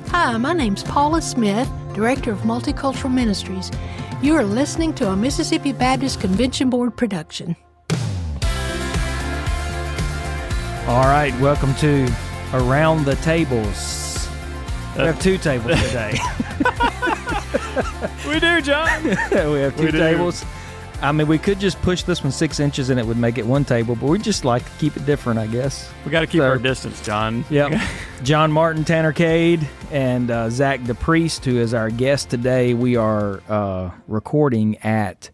Hi, my name's Paula Smith, Director of Multicultural Ministries. You are listening to a Mississippi Baptist Convention Board production. All right, welcome to Around the Tables. We have two tables today. We do, John. We have two tables. I mean, we could just push this one 6 inches and it would make it one table, but we just like to keep it different, I guess. We got to keep our distance, John. Yep. Jon Martin, Tanner Cade, and Zach DePriest, who is our guest today. We are recording at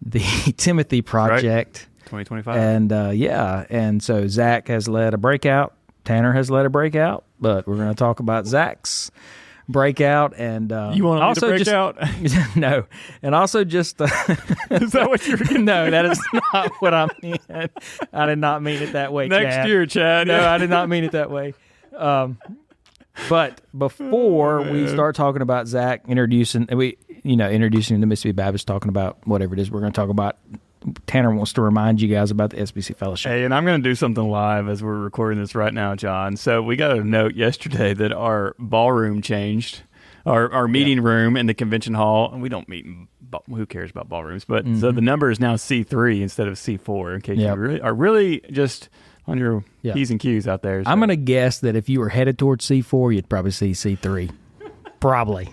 the Timothy Project. Right. 2025. And and so Zach has led a breakout. Tanner has led a breakout, but we're going to talk about Zach's breakout. And you want also to break out? No, and also just is that what you're going to No, that is not what I meant. I did not mean it that way. Next year, Chad. No, I did not mean it that way. But before we start talking about Zach introducing the Mississippi Baptist, talking about whatever it is we're going to talk about, Tanner wants to remind you guys about the SBC Fellowship. Hey, and I'm going to do something live as we're recording this right now, John. So we got a note yesterday that our ballroom changed, our meeting room in the convention hall. And we don't meet in who cares about ballrooms? But so the number is now C3 instead of C4, in case you are really just on your P's and Q's out there. So. I'm going to guess that if you were headed towards C4, you'd probably see C3. Probably.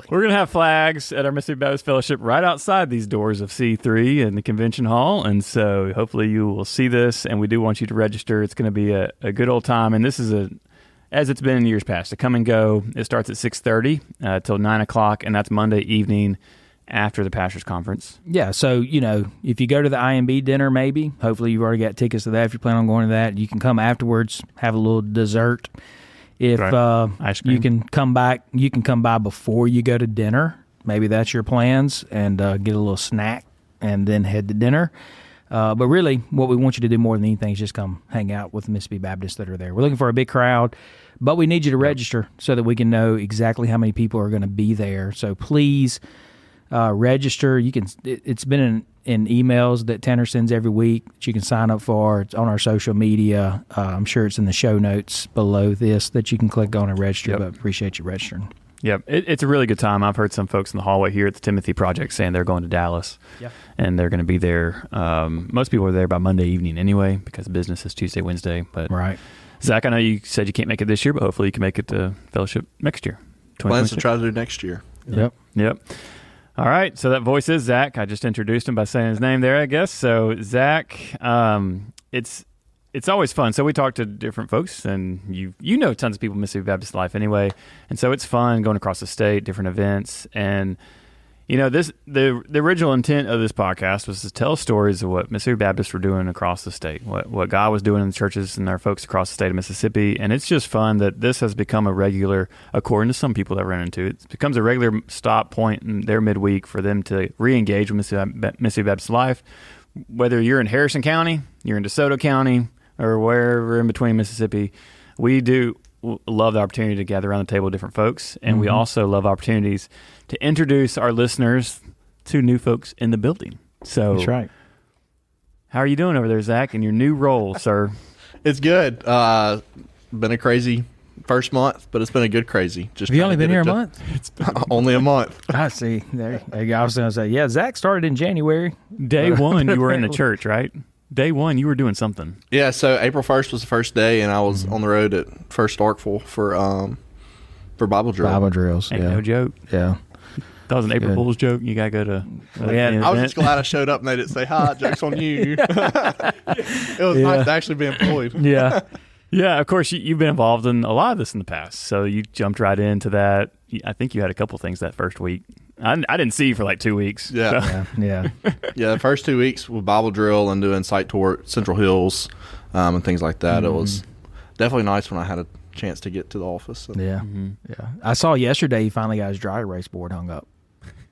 We're going to have flags at our Mississippi Baptist Fellowship right outside these doors of C3 in the convention hall. And so hopefully you will see this, and we do want you to register. It's going to be a good old time. And this is as it's been in years past, a come and go. It starts at 6:30 till 9 o'clock, and that's Monday evening after the Pastors Conference. Yeah, so, if you go to the IMB dinner, maybe, hopefully you've already got tickets to that. If you plan on going to that, you can come afterwards, have a little dessert. If ice cream. you can come by before you go to dinner. Maybe that's your plans, and get a little snack and then head to dinner. But really, what we want you to do more than anything is just come hang out with the Mississippi Baptists that are there. We're looking for a big crowd, but we need you to register so that we can know exactly how many people are going to be there. So please register. You can. It's been in emails that Tanner sends every week that you can sign up for. It's on our social media. I'm sure it's in the show notes below this that you can click on and register, but appreciate you registering. Yep, it's a really good time. I've heard some folks in the hallway here at the Timothy Project saying they're going to Dallas, and they're going to be there. Most people are there by Monday evening anyway because business is Tuesday, Wednesday. But right. Zach, I know you said you can't make it this year, but hopefully you can make it to Fellowship next year. Plans to try to do next year. Yep. All right, so that voice is Zach. I just introduced him by saying his name there, I guess. So Zach, it's always fun. So we talk to different folks, and you know tons of people in Mississippi Baptist life anyway, and so it's fun going across the state, different events, and the original intent of this podcast was to tell stories of what Mississippi Baptists were doing across the state, what God was doing in the churches and our folks across the state of Mississippi. And it's just fun that this has become a regular, according to some people that run into it becomes a regular stop point in their midweek for them to re-engage with Mississippi Baptist life. Whether you're in Harrison County, you're in DeSoto County, or wherever in between Mississippi, we do love the opportunity to gather around the table with different folks, and we also love opportunities to introduce our listeners to new folks in the building. So that's right. How are you doing over there, Zach, in your new role, sir? It's good. Been a crazy first month, but it's been a good crazy. Have you only been here a month? It's been only a month. I see. There you go. I was going to say, Zach started in January. Day one, you were in the church, right? Day one, you were doing something. Yeah, so April 1st was the first day, and I was on the road at First Starkville for Bible drill. Bible drills, Ain't no joke. Yeah. That was an April Fool's joke. You got to go to I was just glad I showed up and they didn't say, hi, joke's on you. It was nice to actually be employed. Yeah. Yeah, of course, you've been involved in a lot of this in the past, so you jumped right into that. I think you had a couple things that first week. I didn't see you for like 2 weeks. Yeah. So. Yeah. Yeah, the first 2 weeks with Bible drill and doing site tour at Central Hills and things like that. It was definitely nice when I had a chance to get to the office. Yeah. I saw yesterday he finally got his dry erase board hung up.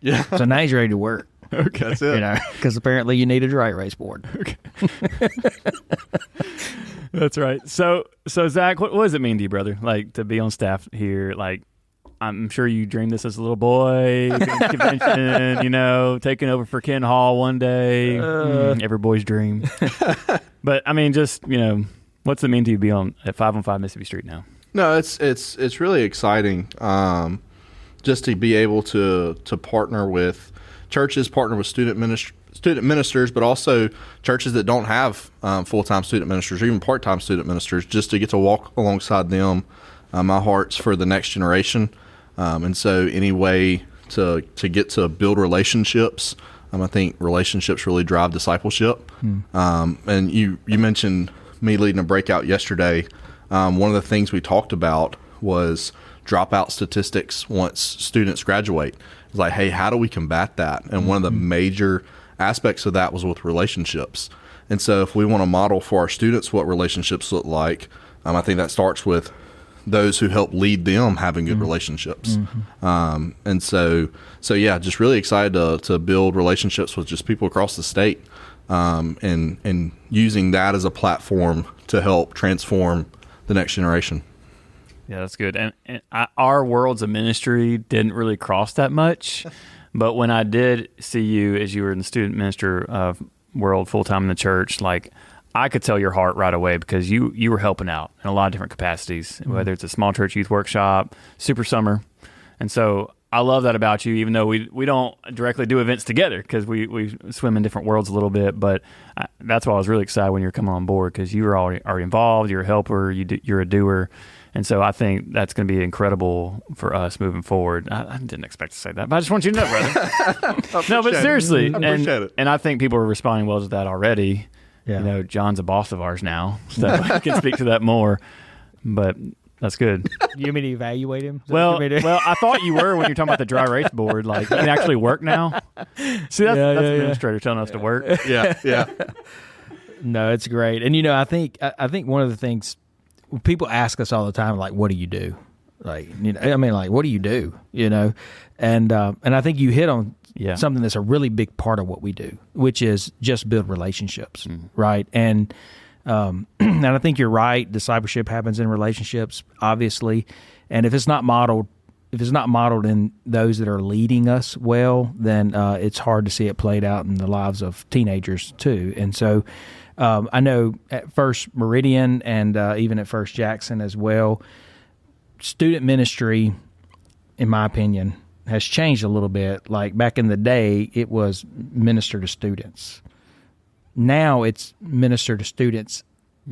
Yeah. So now he's ready to work. Okay. That's it. Because apparently you need a dry erase board. Okay. That's right. So Zach, what does it mean to you, brother? Like to be on staff here? Like, I'm sure you dreamed this as a little boy, convention, taking over for Ken Hall one day. Every boy's dream. But I mean, just what's it mean to you to be at 515 Mississippi Street now? No, it's really exciting, just to be able to partner with churches, partner with student ministers, but also churches that don't have full-time student ministers or even part-time student ministers, just to get to walk alongside them. My heart's for the next generation, and so any way to get to build relationships. I think relationships really drive discipleship. And you mentioned me leading a breakout yesterday. One of the things we talked about was dropout statistics once students graduate. It's like, hey, how do we combat that? And one of the major aspects of that was with relationships. And so if we want to model for our students what relationships look like, I think that starts with those who help lead them having good relationships. And so yeah, just really excited to build relationships with just people across the state, and using that as a platform to help transform the next generation. Yeah, that's good. And our worlds of ministry didn't really cross that much, but when I did see you as you were in the student minister world full-time in the church, like, I could tell your heart right away, because you were helping out in a lot of different capacities, whether it's a small church youth workshop, super summer. And so I love that about you, even though we don't directly do events together, because we swim in different worlds a little bit. But that's why I was really excited when you were coming on board, because you were already involved, you're a helper, you're a doer. And so I think that's going to be incredible for us moving forward. I didn't expect to say that, but I just want you to know, brother. No, but seriously. I appreciate it. And I think people are responding well to that already. Yeah. John's a boss of ours now, so I can speak to that more. But that's good. You want me to evaluate him? Well, I thought you were when you're talking about the dry erase board. Like, you can actually work now. See, that's the administrator telling us to work. Yeah. No, it's great. And I think one of the things people ask us all the time, like, what do you do? Like, what do you do? And I think you hit on something that's a really big part of what we do, which is just build relationships, right? And and I think you're right. Discipleship happens in relationships, obviously, and if it's not modeled in those that are leading us well, then it's hard to see it played out in the lives of teenagers too. And so I know at First Meridian and even at First Jackson as well, student ministry, in my opinion, has changed a little bit. Like, back in the day, it was minister to students. Now it's minister to students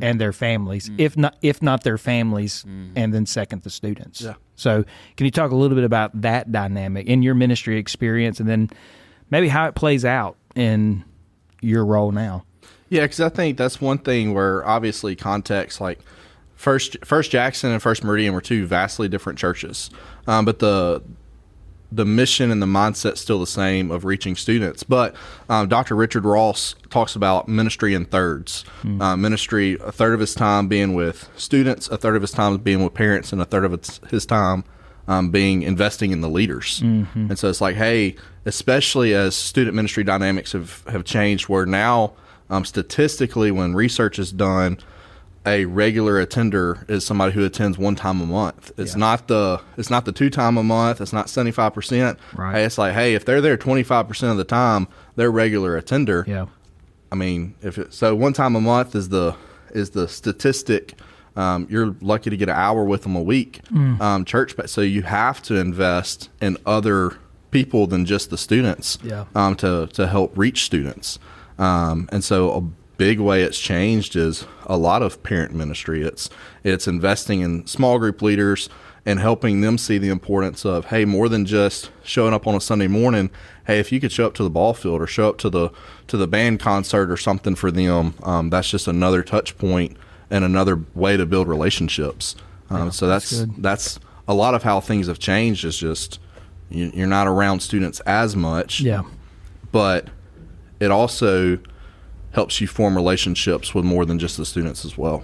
and their families, if not their families, and then second the students. Yeah. So can you talk a little bit about that dynamic in your ministry experience, and then maybe how it plays out in your role now? Yeah, because I think that's one thing where obviously context, like First Jackson and First Meridian were two vastly different churches, but the mission and the mindset's still the same of reaching students. But Dr. Richard Ross talks about ministry in thirds. Ministry, a third of his time being with students, a third of his time being with parents, and a third of his time being investing in the leaders. And so it's like, hey, especially as student ministry dynamics have changed, where now statistically, when research is done, a regular attender is somebody who attends one time a month. It's not the 2 time a month. It's not 75%. Right. Hey, it's like, hey, if they're there 25% of the time, they're regular attender. Yeah. I mean, so 1 time a month is the statistic. You're lucky to get an hour with them a week. Church, so you have to invest in other people than just the students. Yeah. To help reach students. And so a big way it's changed is a lot of parent ministry. It's investing in small group leaders and helping them see the importance of, hey, more than just showing up on a Sunday morning. Hey, if you could show up to the ball field or show up to the band concert or something for them, that's just another touch point and another way to build relationships. So that's a lot of how things have changed. Is just you're not around students as much. Yeah, but it also helps you form relationships with more than just the students as well.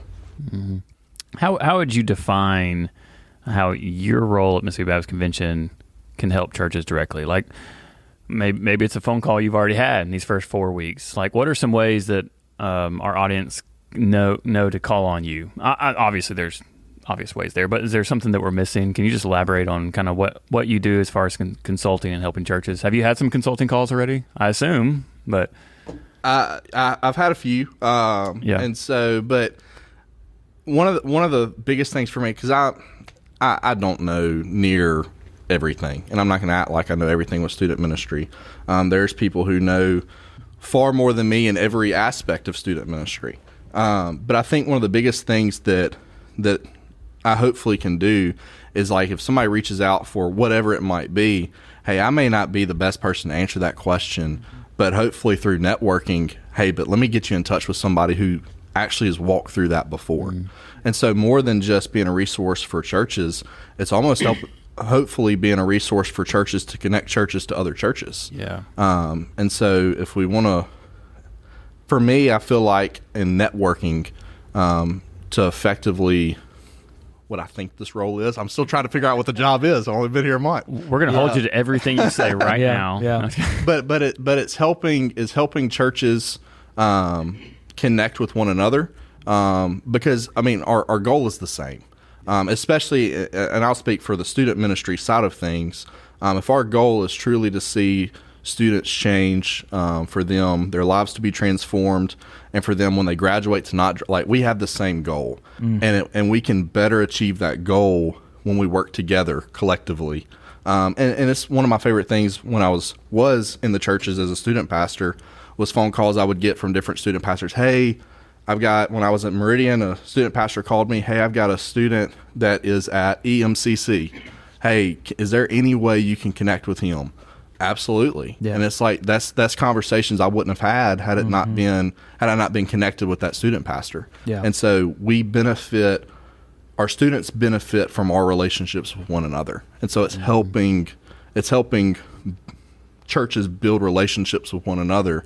How would you define how your role at Mississippi Baptist Convention can help churches directly? Like, maybe it's a phone call you've already had in these first 4 weeks. Like, what are some ways that our audience know to call on you? Obviously, there's obvious ways there, but is there something that we're missing? Can you just elaborate on kind of what you do as far as consulting and helping churches? Have you had some consulting calls already? I assume, but... I've had a few, and so, but one of the biggest things for me, because I don't know near everything, and I'm not going to act like I know everything with student ministry. There's people who know far more than me in every aspect of student ministry. But I think one of the biggest things that I hopefully can do is, like, if somebody reaches out for whatever it might be, hey, I may not be the best person to answer that question, but hopefully through networking, hey, but let me get you in touch with somebody who actually has walked through that before. And so more than just being a resource for churches, it's almost hopefully being a resource for churches to connect churches to other churches. Yeah. And so if we want to, for me, I feel like in networking, to effectively what I think this role is. I'm still trying to figure out what the job is. I've only been here a month. We're going to hold you to everything you say right now. Yeah. But it's helping churches connect with one another, because I mean our goal is the same. Especially, and I'll speak for the student ministry side of things. If our goal is truly to see students change, for them, their lives to be transformed, and for them when they graduate to not, like, we have the same goal, and we can better achieve that goal when we work together collectively. And it's one of my favorite things when I was in the churches as a student pastor was phone calls I would get from different student pastors. Hey, when I was at Meridian, a student pastor called me. Hey, I've got a student that is at EMCC. Hey, is there any way you can connect with him? Absolutely. Yeah. And it's like that's conversations I wouldn't have had I not been connected with that student pastor. Yeah. And so our students benefit from our relationships with one another. And so it's helping churches build relationships with one another,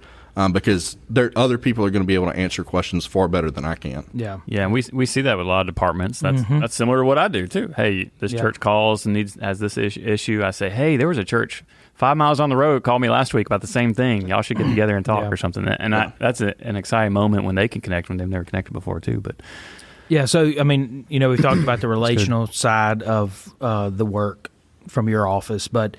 because other people are going to be able to answer questions far better than I can. Yeah. Yeah, and we see that with a lot of departments. That's similar to what I do too. Hey, this church calls and has this issue. I say, hey, there was a church 5 miles on the road called me last week about the same thing. Y'all should get together and talk or something. And that's an exciting moment when they can connect when they've never connected before too. But yeah, so I mean, we've talked about the relational side of the work from your office, but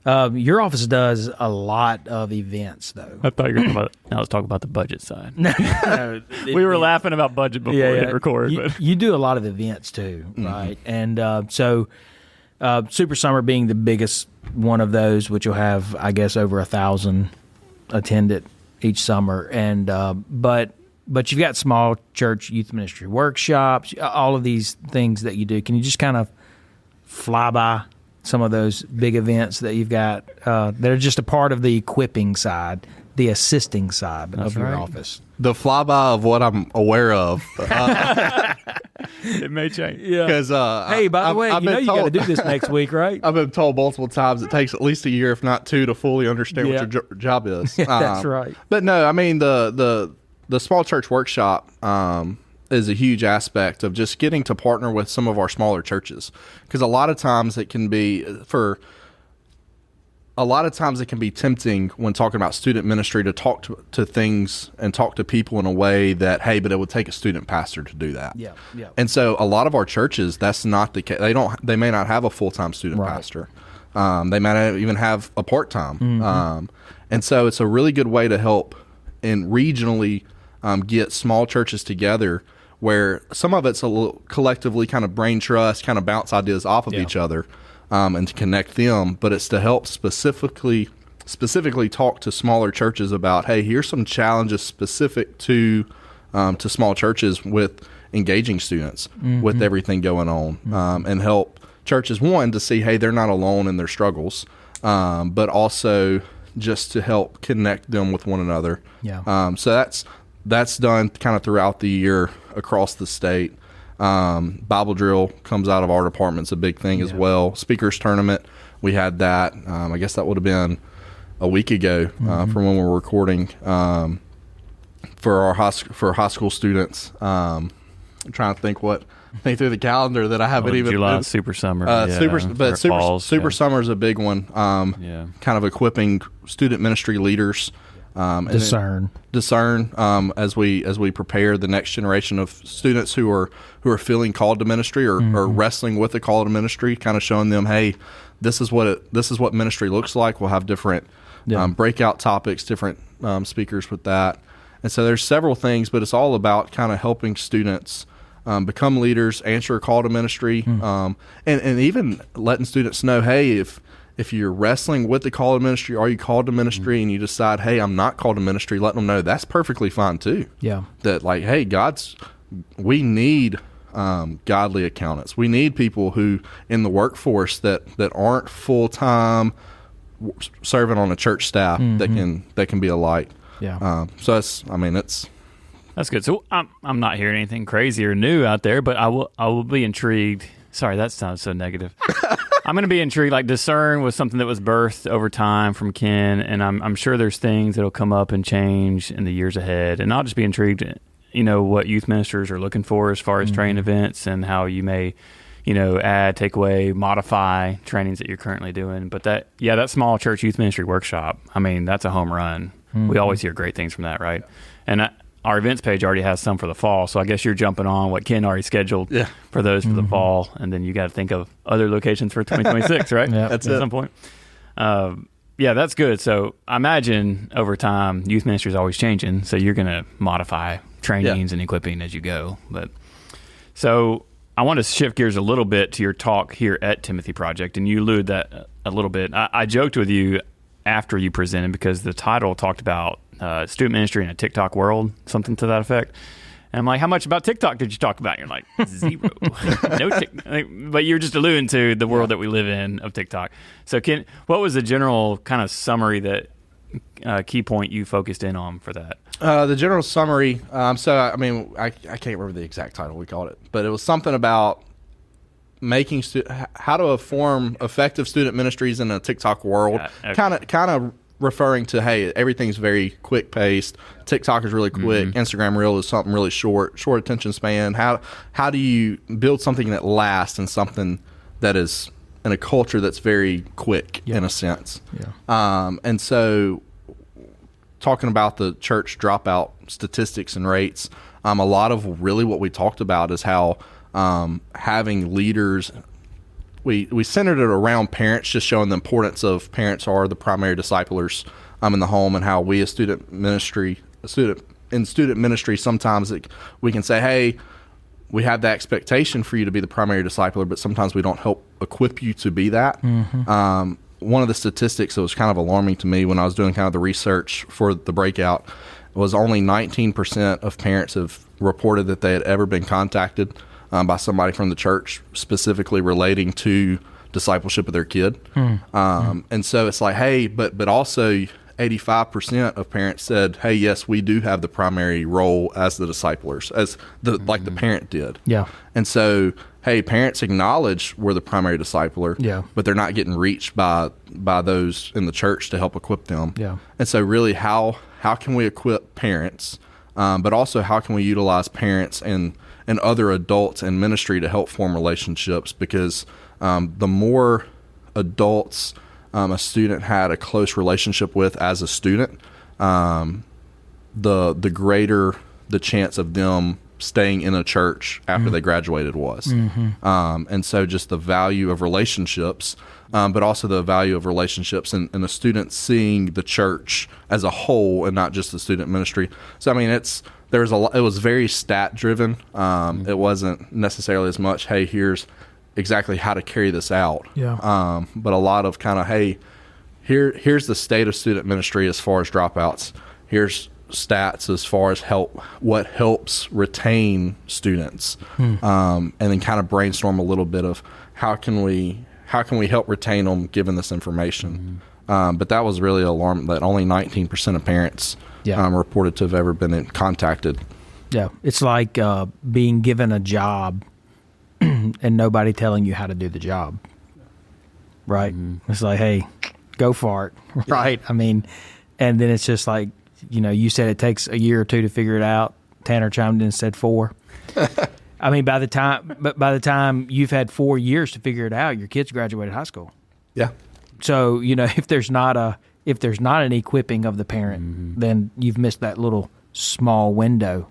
your office does a lot of events, though. I thought you were talking about. Now let's talk about the budget side. We were laughing about budget before we hit record. You do a lot of events too, right? And so Super Summer being the biggest one of those, which will have, I guess, over 1,000 attended each summer. And but you've got small church youth ministry workshops, all of these things that you do. Can you just kind of fly by some of those big events that you've got that are just a part of the equipping side, the assisting side of your office? The flyby of what I'm aware of. It may change. Yeah. Because hey, by the way, you got to do this next week, right? I've been told multiple times it takes at least a year, if not two, to fully understand what your job is. That's right. But no, I mean the small church workshop is a huge aspect of just getting to partner with some of our smaller churches, because a lot of times it can be tempting when talking about student ministry to talk to things and talk to people in a way that, hey, but it would take a student pastor to do that. Yeah. And so a lot of our churches, that's not the case. They may not have a full-time student pastor. They might not even have a part-time. And so it's a really good way to help and regionally get small churches together, where some of it's a little collectively kind of brain trust, kind of bounce ideas off of each other, and to connect them. But it's to help specifically talk to smaller churches about, hey, here's some challenges specific to small churches with engaging students with everything going on, and help churches, one, to see, hey, they're not alone in their struggles, but also just to help connect them with one another. Yeah. So that's done kind of throughout the year across the state. Bible drill comes out of our department. It's a big thing as well. Speakers tournament, we had that. I guess that would have been a week ago from when we were recording for high school students. I'm trying to think through the calendar that I haven't even. July, Super Summer. Super Summer is a big one. Kind of equipping student ministry leaders. Discern as we prepare the next generation of students who are feeling called to ministry or wrestling with the call to ministry, kind of showing them, hey, this is what ministry looks like. We'll have different breakout topics, different speakers with that. And so there's several things, but it's all about kind of helping students become leaders, answer a call to ministry, and even letting students know, hey, if you're wrestling with the call to ministry, are you called to ministry, and you decide, hey, I'm not called to ministry, letting them know that's perfectly fine too. Yeah. That like, hey, we need godly accountants. We need people who in the workforce that aren't full time serving on a church staff that can be a light. Yeah. So it's That's good. So I'm not hearing anything crazy or new out there, but I will be intrigued. Sorry, that sounds so negative. I'm going to be intrigued. Like, discern was something that was birthed over time from Ken, and I'm sure there's things that'll come up and change in the years ahead. And I'll just be intrigued, what youth ministers are looking for as far as training events and how you may, add, take away, modify trainings that you're currently doing. But that small church youth ministry workshop, I mean, that's a home run. We always hear great things from that, right? And our events page already has some for the fall, so I guess you're jumping on what Ken already scheduled for those for the fall, and then you got to think of other locations for 2026, right? Yeah, that's at it. some point. That's good. So I imagine over time, youth ministry is always changing, so you're going to modify trainings and equipping as you go. But so I want to shift gears a little bit to your talk here at Timothy Project, and you alluded that a little bit. I joked with you after you presented because the title talked about student ministry in a TikTok world, something to that effect. And I'm like, how much about TikTok did you talk about? And you're like, 0. No TikTok. But you're just alluding to the world that we live in of TikTok. So what was the general kind of summary that key point you focused in on for that? The general summary. I can't remember the exact title we called it, but it was something about making how to form effective student ministries in a TikTok world. Kind of referring to, hey, everything's very quick paced. TikTok is really quick. Instagram Reel is something really short attention span. How do you build something that lasts and something that is in a culture that's very quick in a sense? And so talking about the church dropout statistics and rates, a lot of really what we talked about is how having leaders, we centered it around parents, just showing the importance of parents are the primary disciplers in the home, and how we as student ministry sometimes we can say, hey, we have the expectation for you to be the primary discipler, but sometimes we don't help equip you to be that. One of the statistics that was kind of alarming to me when I was doing kind of the research for the breakout was only 19% of parents have reported that they had ever been contacted by somebody from the church specifically relating to discipleship of their kid. And so it's like, hey, but also 85% of parents said, hey, yes, we do have the primary role as the disciplers, as like the parent did. Yeah. And so, hey, parents acknowledge we're the primary discipler, but they're not getting reached by those in the church to help equip them. Yeah. And so really how can we equip parents, but also how can we utilize parents and other adults in ministry to help form relationships? Because the more adults a student had a close relationship with as a student, the greater the chance of them staying in a church after they graduated was. And so just the value of relationships, but also the value of relationships and a student seeing the church as a whole and not just the student ministry. So, I mean, it was very stat driven. It wasn't necessarily as much, hey, here's exactly how to carry this out. But a lot of kind of, hey, here's the state of student ministry as far as dropouts. Here's stats as far as what helps retain students, and then kind of brainstorm a little bit of how can we help retain them given this information. But that was really alarming that only 19% of parents reported to have ever been contacted. Yeah, it's like being given a job and nobody telling you how to do the job, right? It's like, hey, go for it, right? I mean, and then it's just like, you said it takes a year or two to figure it out. Tanner chimed in and said 4. I mean, by the time you've had 4 years to figure it out, your kids graduated high school. Yeah. So, if there's not an equipping of the parent, then you've missed that little small window.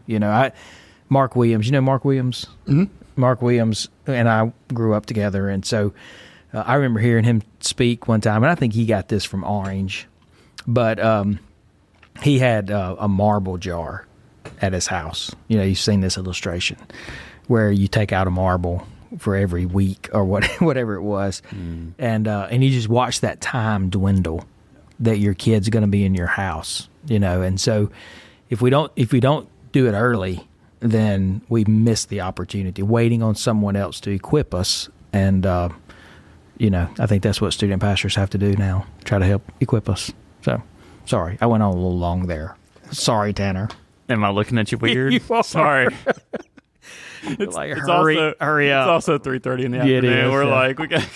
Mark Williams, Mark Williams? Mark Williams and I grew up together, and so I remember hearing him speak one time, and I think he got this from Orange, but he had a marble jar at his house. You've seen this illustration. where you take out a marble for every week or whatever it was, and you just watch that time dwindle that your kid's going to be in your house, and so if we don't do it early, then we miss the opportunity, waiting on someone else to equip us. And, I think that's what student pastors have to do now, try to help equip us. So, sorry, I went on a little long there. Sorry, Tanner. Am I looking at you weird? You are. Sorry. It's like, hurry up. It's also 3:30 in the afternoon. It is, We're yeah. like, we got.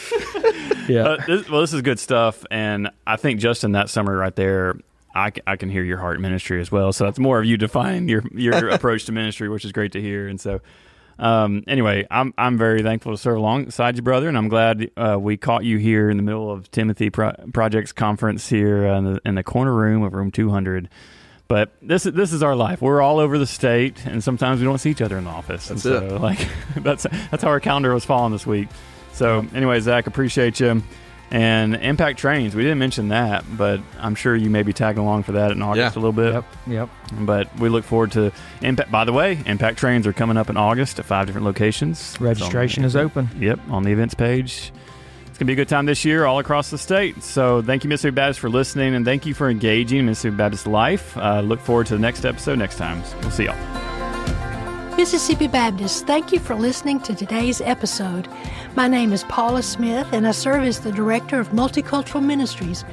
Yeah. This is good stuff. And I think just in that summary right there, I can hear your heart ministry as well. So that's more of you define your approach to ministry, which is great to hear. And so, anyway, I'm very thankful to serve alongside you, brother, and I'm glad we caught you here in the middle of Timothy Project's conference here in the corner room of room 200. But this is our life. We're all over the state, and sometimes we don't see each other in the office. That's and so, it. Like that's how our calendar was falling this week. So, anyway, Zach, appreciate you. And Impact Trains, we didn't mention that, but I'm sure you may be tagging along for that in August a little bit. Yep. But we look forward to Impact. By the way, Impact Trains are coming up in August at 5 different locations. Registration is open. Yep, on the events page. It's going to be a good time this year all across the state. So thank you, Mississippi Baptist, for listening, and thank you for engaging in Mississippi Baptist life. Look forward to the next episode next time. We'll see y'all. Mississippi Baptist, thank you for listening to today's episode. My name is Paula Smith, and I serve as the Director of Multicultural Ministries.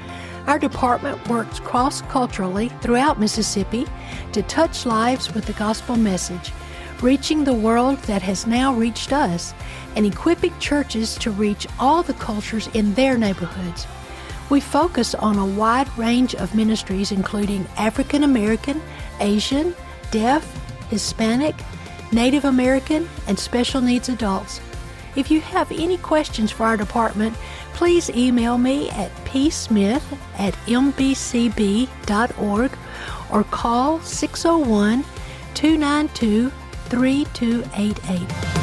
Our department works cross-culturally throughout Mississippi to touch lives with the gospel message, reaching the world that has now reached us, and equipping churches to reach all the cultures in their neighborhoods. We focus on a wide range of ministries, including African American, Asian, Deaf, Hispanic, Native American, and special needs adults. If you have any questions for our department, please email me at psmith@mbcb.org or call 601-292-3288.